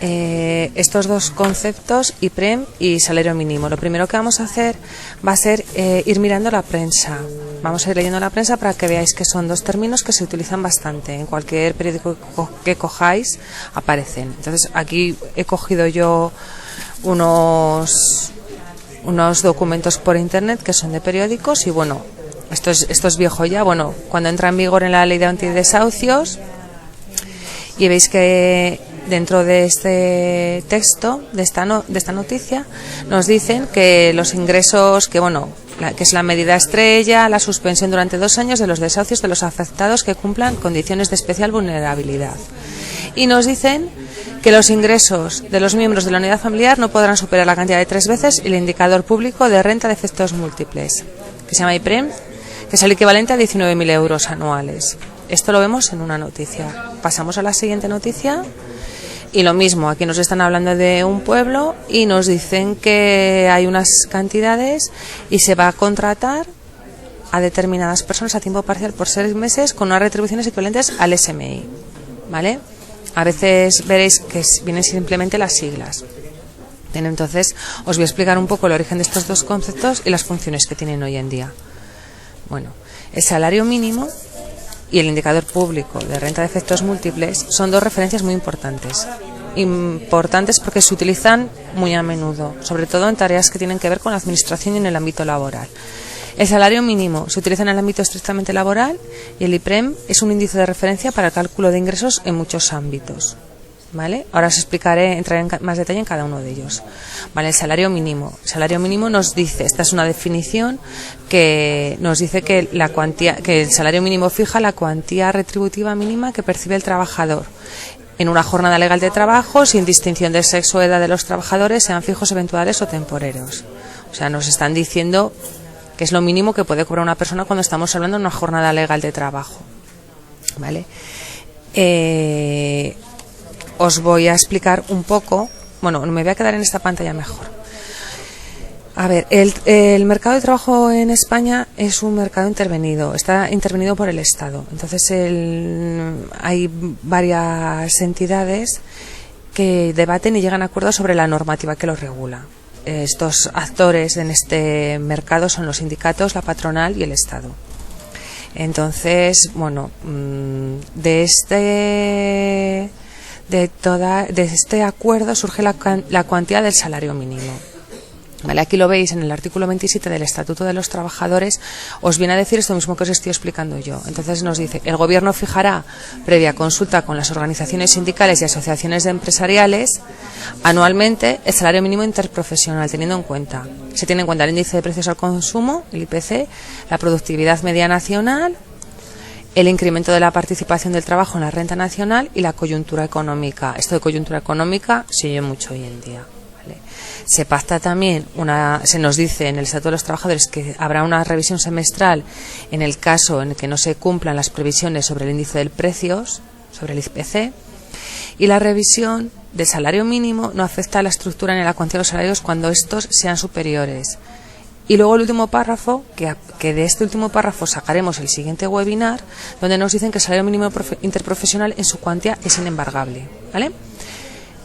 Estos dos conceptos, IPREM y salario mínimo. Lo primero que vamos a hacer va a ser ir mirando la prensa. Vamos a ir leyendo la prensa para que veáis que son dos términos que se utilizan bastante. En cualquier periódico que cojáis aparecen. Entonces aquí he cogido yo unos documentos por internet que son de periódicos y bueno, esto es viejo ya. Bueno, cuando entra en vigor en la ley de antidesahucios, y veis que dentro de este texto, de esta noticia, nos dicen que los ingresos, que es la medida estrella, la suspensión durante 2 años de los desahucios de los afectados que cumplan condiciones de especial vulnerabilidad. Y nos dicen que los ingresos de los miembros de la unidad familiar no podrán superar la cantidad de 3 veces el indicador público de renta de efectos múltiples, que se llama IPREM, que es el equivalente a 19.000 euros anuales. Esto lo vemos en una noticia. Pasamos a la siguiente noticia. Y lo mismo, aquí nos están hablando de un pueblo y nos dicen que hay unas cantidades y se va a contratar a determinadas personas a tiempo parcial por 6 meses con unas retribuciones equivalentes al SMI, ¿vale? A veces veréis que vienen simplemente las siglas. Entonces, os voy a explicar un poco el origen de estos dos conceptos y las funciones que tienen hoy en día. Bueno, el salario mínimo y el indicador público de renta de efectos múltiples son dos referencias muy importantes. Importantes porque se utilizan muy a menudo, sobre todo en tareas que tienen que ver con la administración y en el ámbito laboral. El salario mínimo se utiliza en el ámbito estrictamente laboral y el IPREM es un índice de referencia para el cálculo de ingresos en muchos ámbitos. ¿Vale? Ahora os explicaré, entraré en más detalle en cada uno de ellos. Vale, el salario mínimo. El salario mínimo nos dice, esta es una definición que nos dice que el salario mínimo fija la cuantía retributiva mínima que percibe el trabajador en una jornada legal de trabajo, sin distinción de sexo o edad de los trabajadores, sean fijos, eventuales o temporeros. O sea, nos están diciendo que es lo mínimo que puede cobrar una persona cuando estamos hablando de una jornada legal de trabajo. ¿Vale? Os voy a explicar un poco, me voy a quedar en esta pantalla mejor. A ver, el mercado de trabajo en España es un mercado intervenido, está intervenido por el Estado. Entonces hay varias entidades que debaten y llegan a acuerdos sobre la normativa que lo regula. Estos actores en este mercado son los sindicatos, la patronal y el Estado. Entonces, de este acuerdo surge la cuantía del salario mínimo. Vale, aquí lo veis en el artículo 27 del Estatuto de los Trabajadores, os viene a decir esto mismo que os estoy explicando yo. Entonces nos dice, el Gobierno fijará, previa consulta con las organizaciones sindicales y asociaciones empresariales, anualmente el salario mínimo interprofesional, se tiene en cuenta el índice de precios al consumo, el IPC, la productividad media nacional, el incremento de la participación del trabajo en la renta nacional y la coyuntura económica. Esto de coyuntura económica se oye mucho hoy en día. ¿Vale? Se pacta también, se nos dice en el Estatuto de los Trabajadores que habrá una revisión semestral en el caso en el que no se cumplan las previsiones sobre el índice de precios, sobre el IPC, y la revisión del salario mínimo no afecta a la estructura ni a la cuantía de los salarios cuando estos sean superiores. Y luego el último párrafo, que de este último párrafo sacaremos el siguiente webinar, donde nos dicen que el salario mínimo interprofesional en su cuantía es inembargable, ¿vale?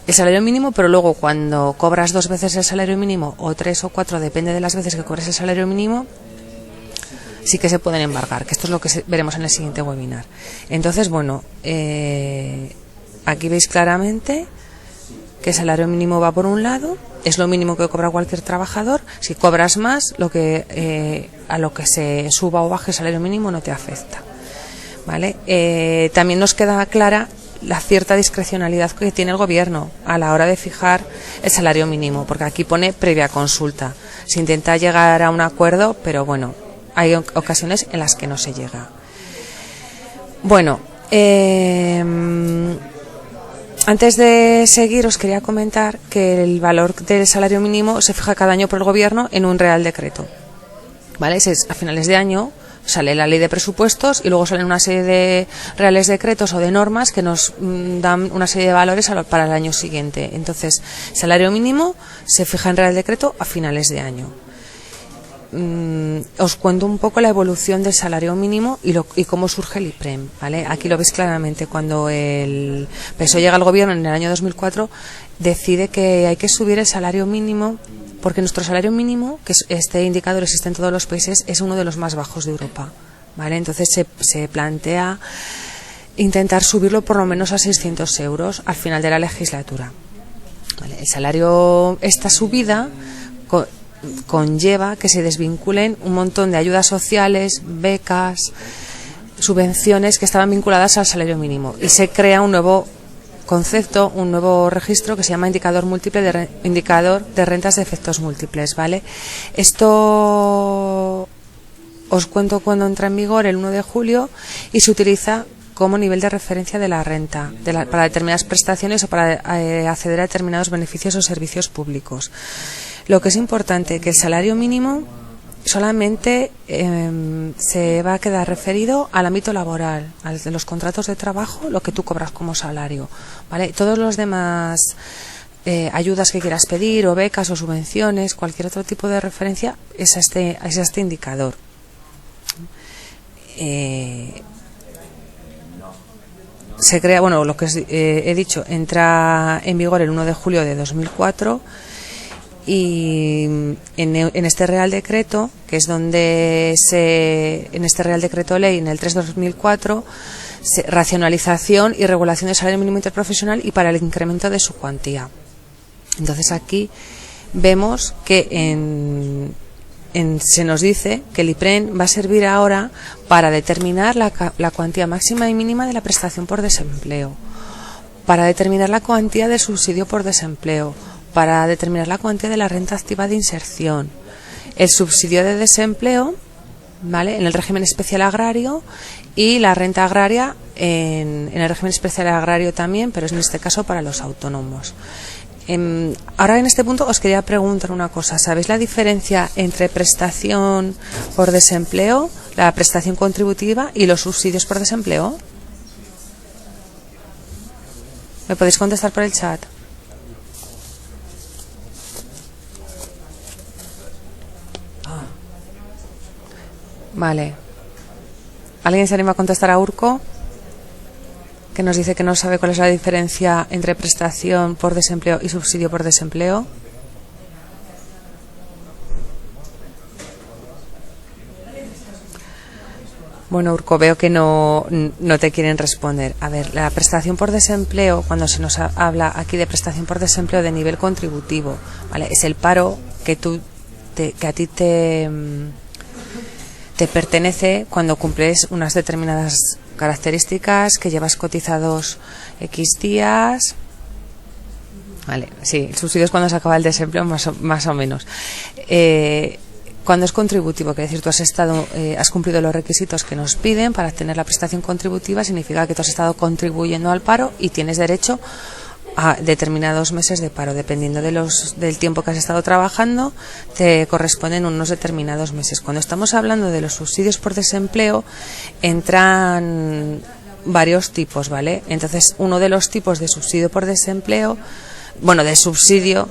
El salario mínimo, pero luego cuando cobras 2 veces el salario mínimo, o 3 o 4, depende de las veces que cobres el salario mínimo, sí que se pueden embargar, que esto es lo que veremos en el siguiente webinar. Entonces, aquí veis claramente que el salario mínimo va por un lado, es lo mínimo que cobra cualquier trabajador. Si cobras más, a lo que se suba o baje el salario mínimo no te afecta, ¿vale? También nos queda clara la cierta discrecionalidad que tiene el Gobierno a la hora de fijar el salario mínimo, porque aquí pone previa consulta. Se intenta llegar a un acuerdo, pero hay ocasiones en las que no se llega. Antes de seguir, os quería comentar que el valor del salario mínimo se fija cada año por el Gobierno en un Real Decreto. ¿Vale? A finales de año sale la ley de presupuestos y luego salen una serie de reales decretos o de normas que nos dan una serie de valores para el año siguiente. Entonces, el salario mínimo se fija en Real Decreto a finales de año. os cuento un poco la evolución del salario mínimo y cómo surge el IPREM, ¿vale? Aquí lo veis claramente. Cuando el PSOE llega al gobierno en el año 2004, decide que hay que subir el salario mínimo, porque nuestro salario mínimo, que este indicador existe en todos los países, es uno de los más bajos de Europa, ¿vale? Entonces se plantea intentar subirlo por lo menos a 600 euros al final de la legislatura. Vale, el salario, esta subida conlleva que se desvinculen un montón de ayudas sociales, becas, subvenciones que estaban vinculadas al salario mínimo, y se crea un nuevo concepto, un nuevo registro que se llama indicador de rentas de efectos múltiples, ¿vale? Esto os cuento cuando entra en vigor, el 1 de julio, y se utiliza como nivel de referencia de la renta para determinadas prestaciones o para acceder a determinados beneficios o servicios públicos. Lo que es importante, que el salario mínimo solamente se va a quedar referido al ámbito laboral, a los contratos de trabajo, lo que tú cobras como salario, ¿vale? Todos los demás ayudas que quieras pedir, o becas o subvenciones, cualquier otro tipo de referencia, es a este indicador. Se crea, bueno, lo que he dicho, entra en vigor el 1 de julio de 2004, y en este Real Decreto, que es donde en este Real Decreto Ley, en el 3 de 2004, racionalización y regulación del salario mínimo interprofesional y para el incremento de su cuantía. Entonces aquí vemos que se nos dice que el IPREM va a servir ahora para determinar la cuantía máxima y mínima de la prestación por desempleo, para determinar la cuantía del subsidio por desempleo, para determinar la cuantía de la renta activa de inserción, el subsidio de desempleo, ¿vale?, en el régimen especial agrario, y la renta agraria en el régimen especial agrario también, pero es en este caso para los autónomos. Ahora en este punto os quería preguntar una cosa. ¿Sabéis la diferencia entre prestación por desempleo, la prestación contributiva y los subsidios por desempleo? ¿Me podéis contestar por el chat? Vale. ¿Alguien se anima a contestar a Urco? Que nos dice que no sabe cuál es la diferencia entre prestación por desempleo y subsidio por desempleo. Bueno, Urco, veo que no te quieren responder. A ver, la prestación por desempleo, cuando se nos habla aquí de prestación por desempleo de nivel contributivo, ¿vale?, es el paro que a ti te pertenece cuando cumples unas determinadas características, que llevas cotizados X días. Vale, sí, el subsidio es cuando se acaba el desempleo, más o menos. Cuando es contributivo, quiere decir, tú has cumplido los requisitos que nos piden para obtener la prestación contributiva, significa que tú has estado contribuyendo al paro y tienes derecho a determinados meses de paro. Dependiendo del tiempo que has estado trabajando, te corresponden unos determinados meses. Cuando estamos hablando de los subsidios por desempleo, entran varios tipos, ¿vale? Entonces, uno de los tipos de subsidio por desempleo, de subsidio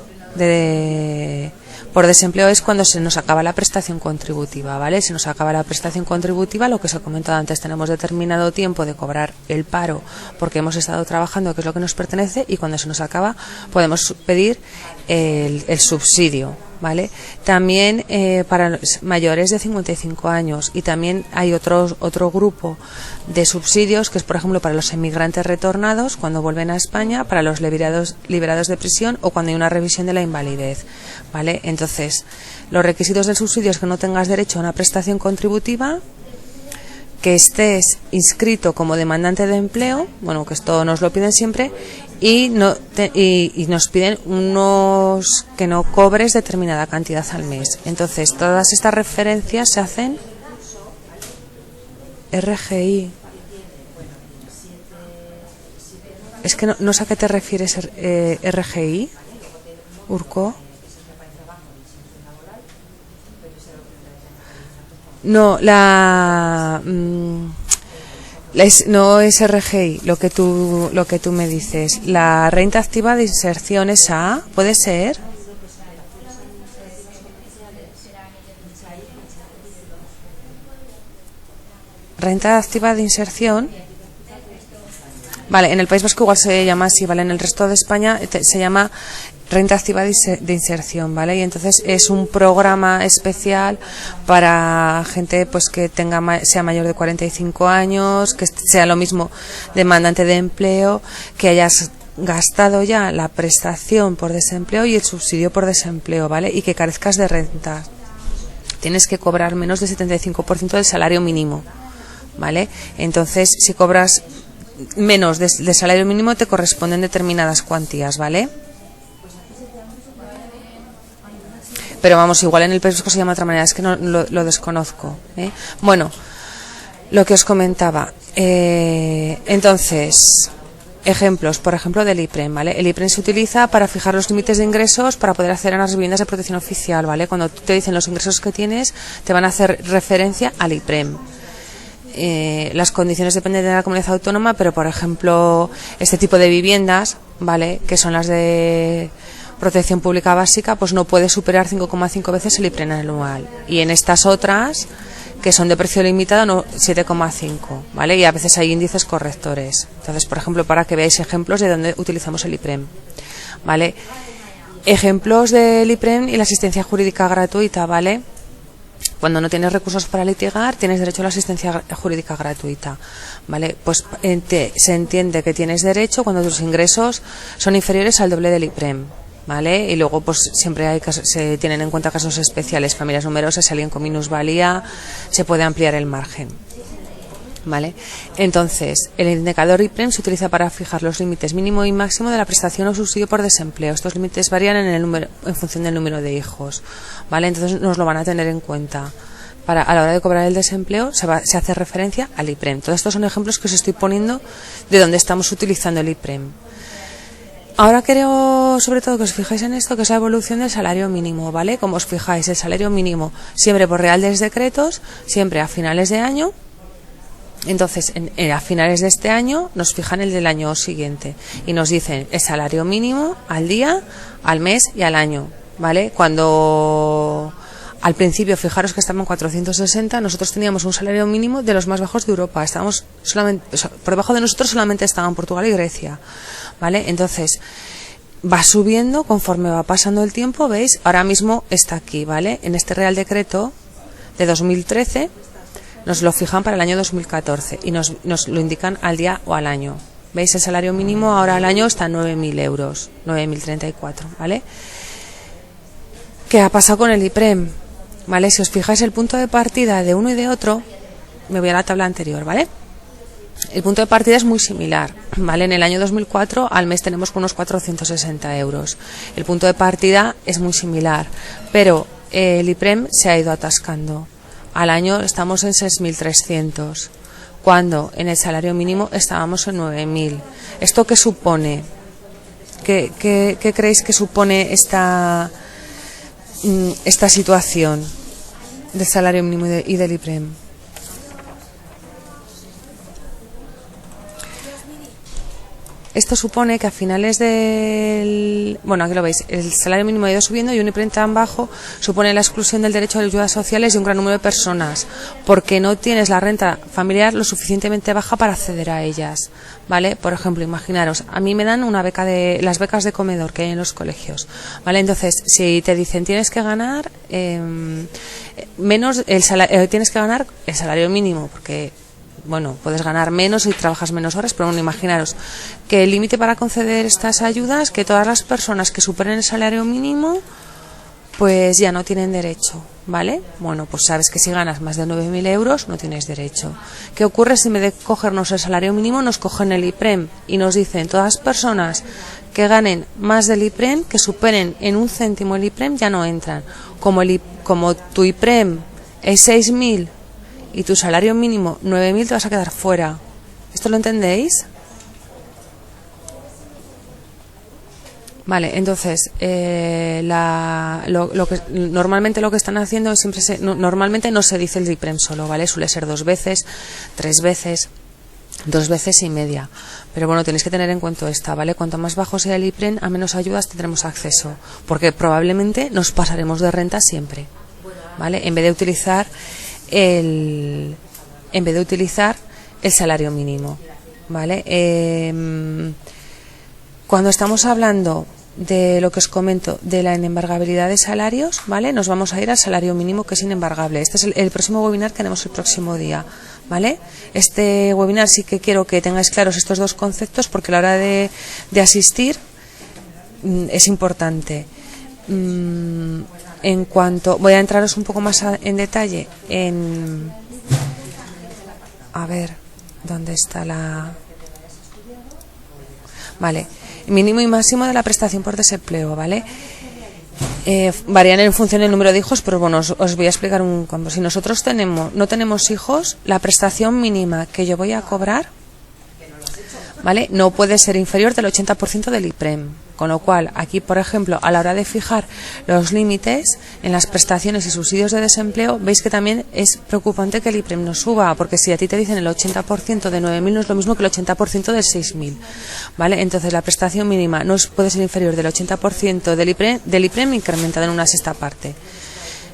por desempleo, es cuando se nos acaba la prestación contributiva, ¿vale? Se nos acaba la prestación contributiva, lo que os he comentado antes, tenemos determinado tiempo de cobrar el paro porque hemos estado trabajando, que es lo que nos pertenece, y cuando se nos acaba podemos pedir el subsidio, ¿vale? También para los mayores de 55 años, y también hay otro grupo de subsidios, que es, por ejemplo, para los emigrantes retornados cuando vuelven a España, para los liberados de prisión, o cuando hay una revisión de la invalidez, ¿vale? Entonces, los requisitos del subsidio es que no tengas derecho a una prestación contributiva, que estés inscrito como demandante de empleo, que esto nos lo piden siempre, y nos piden que no cobres determinada cantidad al mes. Entonces, todas estas referencias se hacen RGI. Es que no sé a qué te refieres, RGI, Urco. No, no es RGI lo que tú me dices. La renta activa de inserción, esa, ¿puede ser? renta activa de inserción. Vale, en el País Vasco igual se llama así, ¿vale? En el resto de España se llama renta activa de inserción, ¿vale? Y entonces es un programa especial para gente pues que sea mayor de 45 años, que sea lo mismo demandante de empleo, que hayas gastado ya la prestación por desempleo y el subsidio por desempleo, ¿vale? Y que carezcas de renta. Tienes que cobrar menos del 75% del salario mínimo, ¿vale? Entonces, si cobras menos de salario mínimo, te corresponden determinadas cuantías, ¿vale? Pero vamos, igual en el País Vasco se llama de otra manera, es que no lo desconozco, ¿eh? Bueno, lo que os comentaba. Entonces, ejemplos, por ejemplo, del IPREM, ¿vale? El IPREM se utiliza para fijar los límites de ingresos para poder acceder a las viviendas de protección oficial, ¿vale? Cuando te dicen los ingresos que tienes, te van a hacer referencia al IPREM. Las condiciones dependen de la comunidad autónoma, pero por ejemplo, este tipo de viviendas, ¿vale? Que son las de protección pública básica, pues no puede superar 5,5 veces el IPREM anual. Y en estas otras, que son de precio limitado, no 7,5, ¿vale? Y a veces hay índices correctores. Entonces, por ejemplo, para que veáis ejemplos de dónde utilizamos el IPREM, ¿vale? Ejemplos del IPREM y la asistencia jurídica gratuita, ¿vale? Cuando no tienes recursos para litigar, tienes derecho a la asistencia jurídica gratuita, ¿vale? Pues se entiende que tienes derecho cuando tus ingresos son inferiores al doble del IPREM, ¿vale? Y luego pues siempre se tienen en cuenta casos especiales, familias numerosas, si alguien con minusvalía, se puede ampliar el margen, ¿vale? Entonces, el indicador IPREM se utiliza para fijar los límites mínimo y máximo de la prestación o subsidio por desempleo. Estos límites varían en función del número de hijos, ¿vale? Entonces nos lo van a tener en cuenta. A la hora de cobrar el desempleo se hace referencia al IPREM. Todos estos son ejemplos que os estoy poniendo de donde estamos utilizando el IPREM. Ahora quiero, sobre todo, que os fijáis en esto, que es la evolución del salario mínimo, ¿vale? Como os fijáis, el salario mínimo siempre por reales decretos, siempre a finales de año. Entonces, a finales de este año nos fijan el del año siguiente y nos dicen el salario mínimo al día, al mes y al año, ¿vale? Cuando al principio, fijaros que estaban en 460, nosotros teníamos un salario mínimo de los más bajos de Europa. Estábamos solamente, por debajo de nosotros solamente estaban Portugal y Grecia, ¿vale? Entonces, va subiendo conforme va pasando el tiempo, ¿veis? Ahora mismo está aquí, ¿vale? En este Real Decreto de 2013 nos lo fijan para el año 2014 y nos lo indican al día o al año. ¿Veis? El salario mínimo ahora al año está en 9.000 euros, 9.034, ¿vale? ¿Qué ha pasado con el IPREM? ¿Vale? Si os fijáis el punto de partida de uno y de otro, me voy a la tabla anterior, ¿vale? El punto de partida es muy similar, ¿vale? En el año 2004 al mes tenemos unos 460 euros. El punto de partida es muy similar, pero el IPREM se ha ido atascando. Al año estamos en 6.300, cuando en el salario mínimo estábamos en 9.000. ¿Esto qué supone? ¿Qué creéis que supone esta situación del salario mínimo y del IPREM? Esto supone que a finales del... Bueno, aquí lo veis, el salario mínimo ha ido subiendo y un IPREM tan bajo supone la exclusión del derecho a las ayudas sociales de un gran número de personas, porque no tienes la renta familiar lo suficientemente baja para acceder a ellas, ¿vale? Por ejemplo, imaginaros, a mí me dan una beca las becas de comedor que hay en los colegios, ¿vale? Entonces, si te dicen tienes que ganar tienes que ganar el salario mínimo, porque... Bueno, puedes ganar menos y trabajas menos horas, pero bueno, imaginaros que el límite para conceder estas ayudas, que todas las personas que superen el salario mínimo, pues ya no tienen derecho, ¿vale? Bueno, pues sabes que si ganas más de 9.000 euros no tienes derecho. ¿Qué ocurre si en vez de cogernos el salario mínimo nos cogen el IPREM y nos dicen todas las personas que ganen más del IPREM, que superen en 1 céntimo el IPREM, ya no entran? Como tu IPREM es 6.000 y tu salario mínimo 9.000, te vas a quedar fuera. ¿Esto lo entendéis? Vale, entonces normalmente lo que están haciendo es normalmente no se dice el IPREM solo, ¿vale? Suele ser 2 veces, 3 veces, 2 veces y media. Pero bueno, tenéis que tener en cuenta esta, ¿vale? Cuanto más bajo sea el IPREM, a menos ayudas tendremos acceso, porque probablemente nos pasaremos de renta siempre, ¿vale? En vez de utilizar el en vez de utilizar el salario mínimo, ¿vale? Cuando estamos hablando de lo que os comento de la inembargabilidad de salarios, ¿vale? Nos vamos a ir al salario mínimo, que es inembargable. Este es el próximo webinar que haremos el próximo día, ¿vale? Este webinar sí que quiero que tengáis claros estos dos conceptos, porque a la hora de asistir es importante. En cuanto voy a entraros un poco más en detalle en, a ver, ¿dónde está la? Vale, mínimo y máximo de la prestación por desempleo, ¿vale? Varían en función del número de hijos, pero bueno, os voy a explicar si nosotros no tenemos hijos, la prestación mínima que yo voy a cobrar, ¿vale?, no puede ser inferior del 80% del IPREM. Con lo cual, aquí, por ejemplo, a la hora de fijar los límites en las prestaciones y subsidios de desempleo, veis que también es preocupante que el IPREM no suba, porque si a ti te dicen el 80% de 9.000 no es lo mismo que el 80% de 6.000, ¿vale? Entonces, la prestación mínima no puede ser inferior del 80% del IPREM incrementado en una sexta parte.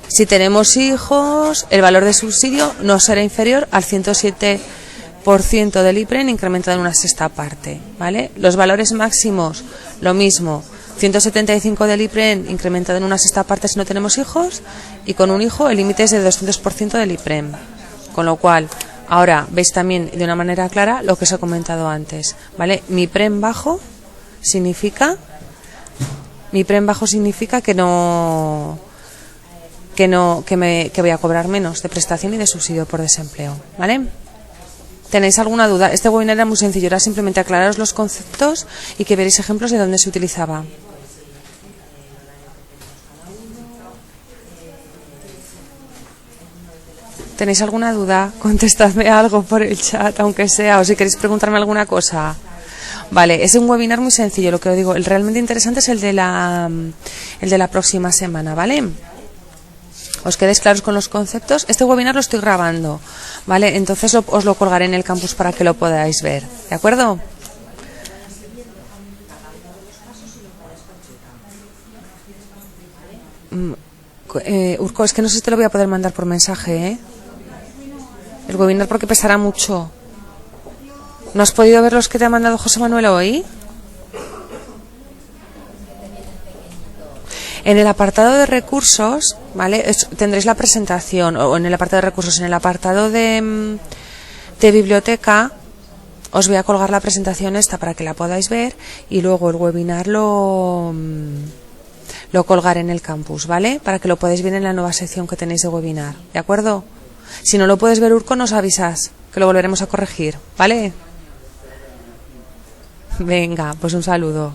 Si tenemos hijos, el valor de subsidio no será inferior al 107% del IPREM incrementado en una sexta parte, ¿vale? Los valores máximos, lo mismo, 175 del IPREM incrementado en una sexta parte si no tenemos hijos, y con un hijo el límite es de 200% del IPREM. Con lo cual, ahora veis también de una manera clara lo que os he comentado antes, ¿vale? Mi IPREM bajo significa que voy a cobrar menos de prestación y de subsidio por desempleo, ¿vale? ¿Tenéis alguna duda? Este webinar era muy sencillo, era simplemente aclararos los conceptos y que veréis ejemplos de dónde se utilizaba. ¿Tenéis alguna duda? Contestadme algo por el chat, aunque sea, o si queréis preguntarme alguna cosa. Vale, es un webinar muy sencillo, lo que os digo. El realmente interesante es el de la próxima semana, ¿vale? Os quedéis claros con los conceptos. Este webinar lo estoy grabando, ¿vale? Entonces os lo colgaré en el campus para que lo podáis ver, ¿de acuerdo? Urco, es que no sé si te lo voy a poder mandar por mensaje, ¿eh? El webinar, porque pesará mucho. ¿No has podido ver los que te ha mandado José Manuel hoy? En el apartado de recursos, ¿vale? Tendréis la presentación, o en el apartado de recursos, en el apartado de biblioteca, os voy a colgar la presentación esta para que la podáis ver, y luego el webinar lo colgaré en el campus, ¿vale? Para que lo podáis ver en la nueva sección que tenéis de webinar, ¿de acuerdo? Si no lo puedes ver, Urco, nos avisas, que lo volveremos a corregir, ¿vale? Venga, pues un saludo.